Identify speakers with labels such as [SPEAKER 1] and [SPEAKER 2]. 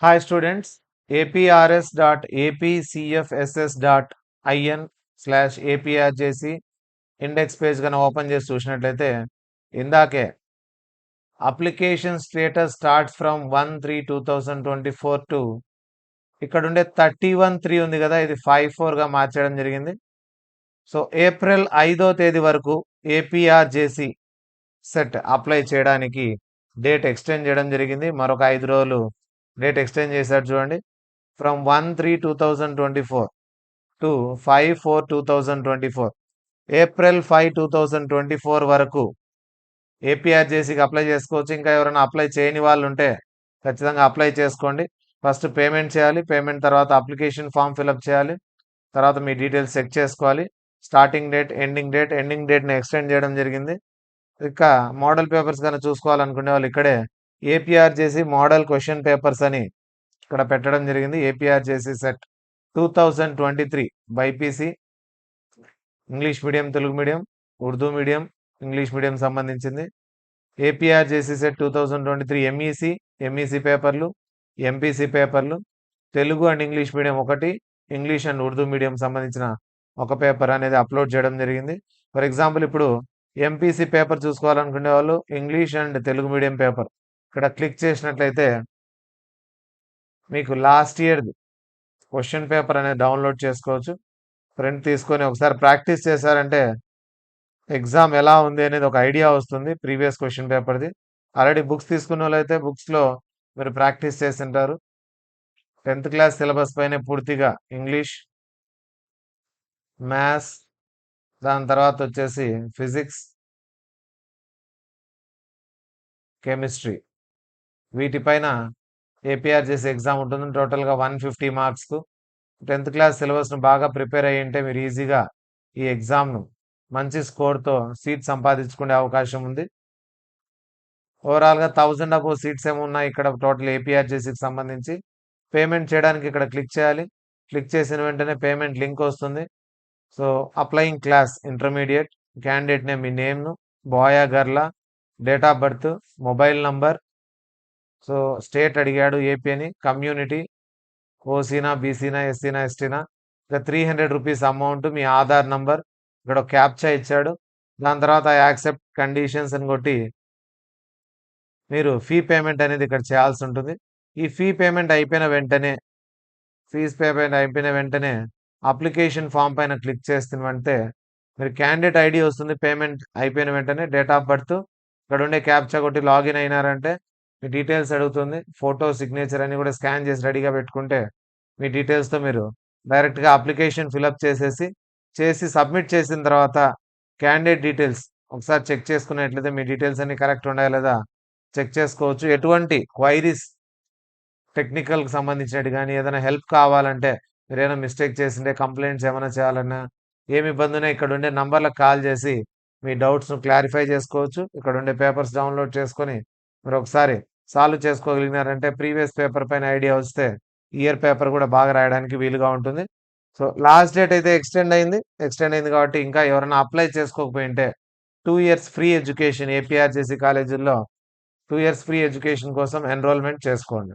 [SPEAKER 1] Hi students, aprs.apcfss.in/aprjc index page కనుక open చేసి చూసినట్లయితే ఇందాకే application status starts from 1/3/2024 to ఇక్కడ ఉండే 31/3 ఉంది కదా, ఇది 5/4గా మార్చడం జరిగింది. సో ఏప్రిల్ 5వ తేదీ వరకు ఏపీఆర్జేసి సెట్ అప్లై చేయడానికి డేట్ ఎక్స్టెండ్ చేయడం జరిగింది. మరొక 5 రోజులు డేట్ ఎక్స్టెండ్ చేశారు చూడండి. ఫ్రమ్ 1/3/2024 టు 5/4/2024 ఏప్రిల్ 5/2024 వరకు ఏపీఆర్జేసీకి అప్లై చేసుకోవచ్చు. ఇంకా ఎవరైనా అప్లై చేయని వాళ్ళు ఉంటే ఖచ్చితంగా అప్లై చేసుకోండి. ఫస్ట్ పేమెంట్ చేయాలి. పేమెంట్ తర్వాత అప్లికేషన్ ఫామ్ ఫిలప్ చేయాలి. తర్వాత మీ డీటెయిల్స్ చెక్ చేసుకోవాలి. స్టార్టింగ్ డేట్, ఎండింగ్ డేట్ని ఎక్స్టెండ్ చేయడం జరిగింది. ఇంకా మోడల్ పేపర్స్ కనుక చూసుకోవాలనుకునే వాళ్ళు ఇక్కడే ఏపీఆర్జేసీ మోడల్ క్వశ్చన్ పేపర్స్ అని ఇక్కడ పెట్టడం జరిగింది. APRJC set 2023 BiPC English medium, Telugu medium, Urdu medium, English medium సంబంధించింది. ఏపీఆర్జేసీ సెట్ 2023 ఎంఈసీ పేపర్లు, ఎంపీసీ పేపర్లు, తెలుగు అండ్ ఇంగ్లీష్ మీడియం ఒకటి, ఇంగ్లీష్ అండ్ ఉర్దూ మీడియం సంబంధించిన ఒక పేపర్ అనేది అప్లోడ్ చేయడం జరిగింది. ఫర్ ఎగ్జాంపుల్ ఇప్పుడు ఎంపీసీ పేపర్ చూసుకోవాలనుకునే వాళ్ళు English and Telugu medium paper ఇక్కడ క్లిక్ చేసినట్లయితే మీకు లాస్ట్ ఇయర్ క్వశ్చన్ పేపర్ అనేది డౌన్లోడ్ చేసుకోవచ్చు. ప్రింట్ తీసుకొని ఒకసారి ప్రాక్టీస్ చేశారంటే ఎగ్జామ్ ఎలా ఉంది అనేది ఒక ఐడియా వస్తుంది. ప్రీవియస్ క్వశ్చన్ పేపర్ది ఆల్రెడీ బుక్స్ తీసుకున్న వాళ్ళైతే బుక్స్లో మీరు ప్రాక్టీస్ చేస్తుంటారు. 10th క్లాస్ సిలబస్ పైనే పూర్తిగా ఇంగ్లీష్, మ్యాథ్స్, దాని తర్వాత వచ్చేసి ఫిజిక్స్, కెమిస్ట్రీ, వీటిపైన ఏపీఆర్జేసీ ఎగ్జామ్ ఉంటుంది. టోటల్గా 150 మార్క్స్కు 10th క్లాస్ సిలబస్ను బాగా ప్రిపేర్ అయ్యి ఉంటే మీరు ఈజీగా ఈ ఎగ్జామ్ను మంచి స్కోర్తో సీట్ సంపాదించుకునే అవకాశం ఉంది. ఓవరాల్గా 1000 అబో సీట్స్ ఏమో ఉన్నాయి ఇక్కడ టోటల్ ఏపీఆర్జేసీకి సంబంధించి. పేమెంట్ చేయడానికి ఇక్కడ క్లిక్ చేయాలి. క్లిక్ చేసిన వెంటనే పేమెంట్ లింక్ వస్తుంది. So applying class intermediate, candidate name, మీ నేమ్ను, బాయా గర్లా, date of birth, mobile number, so state అడిగాడు ఏపీ అని, కమ్యూనిటీ ఓసీనా, బీసీనా, ఎస్సీనా, ఎస్టీనా, ఇక 300 రూపీస్ అమౌంట్, మీ ఆధార్ నంబర్, ఇక్కడ క్యాప్చా ఇచ్చాడు. దాని తర్వాత యాక్సెప్ట్ కండిషన్స్ అని కొట్టి మీరు ఫీ పేమెంట్ అనేది ఇక్కడ చేయాల్సి ఉంటుంది. ఈ ఫీ పేమెంట్ అయిపోయిన వెంటనే అప్లికేషన్ ఫామ్ పైన క్లిక్ చేస్తున్నంటే మీరు క్యాండిడేట్ ఐడి వస్తుంది. పేమెంట్ అయిపోయిన వెంటనే డేట్ ఆఫ్ బర్త్, ఇక్కడ ఉండే క్యాప్చా కొట్టి లాగిన్ అయినారంటే మీ డీటెయిల్స్ అడుగుతుంది. ఫోటో, సిగ్నేచర్ అని కూడా స్కాన్ చేసి రెడీగా పెట్టుకుంటే మీ డీటెయిల్స్తో మీరు డైరెక్ట్గా అప్లికేషన్ ఫిలప్ చేసి సబ్మిట్ చేసిన తర్వాత క్యాండిడేట్ డీటెయిల్స్ ఒకసారి చెక్ చేసుకున్నట్లయితే మీ డీటెయిల్స్ అన్ని కరెక్ట్ ఉన్నాయా లేదా చెక్ చేసుకోవచ్చు. ఎటువంటి క్వైరీస్ టెక్నికల్కి సంబంధించినట్టు కానీ ఏదైనా హెల్ప్ కావాలంటే మీరు ఏమైనా మిస్టేక్ చేసింటే, కంప్లైంట్స్ ఏమైనా చేయాలన్నా, ఏమి ఇబ్బంది ఉన్నా ఇక్కడ ఉండే నంబర్లకు కాల్ చేసి మీ డౌట్స్ను క్లారిఫై చేసుకోవచ్చు. ఇక్కడ ఉండే పేపర్స్ డౌన్లోడ్ చేసుకొని మీరు ఒకసారి సాల్వ్ చేసుకోగలిగినారంటే ప్రీవియస్ పేపర్ పైన ఐడియా వస్తే ఇయర్ పేపర్ కూడా బాగా రాయడానికి వీలుగా ఉంటుంది. సో లాస్ట్ డేట్ అయితే ఎక్స్టెండ్ అయింది కాబట్టి ఇంకా ఎవరైనా అప్లై చేసుకోకపోయింటే 2 ఇయర్స్ ఫ్రీ ఎడ్యుకేషన్ ఏపీఆర్జేసీ కాలేజీల్లో 2 ఇయర్స్ ఫ్రీ ఎడ్యుకేషన్ కోసం ఎన్రోల్మెంట్ చేసుకోండి.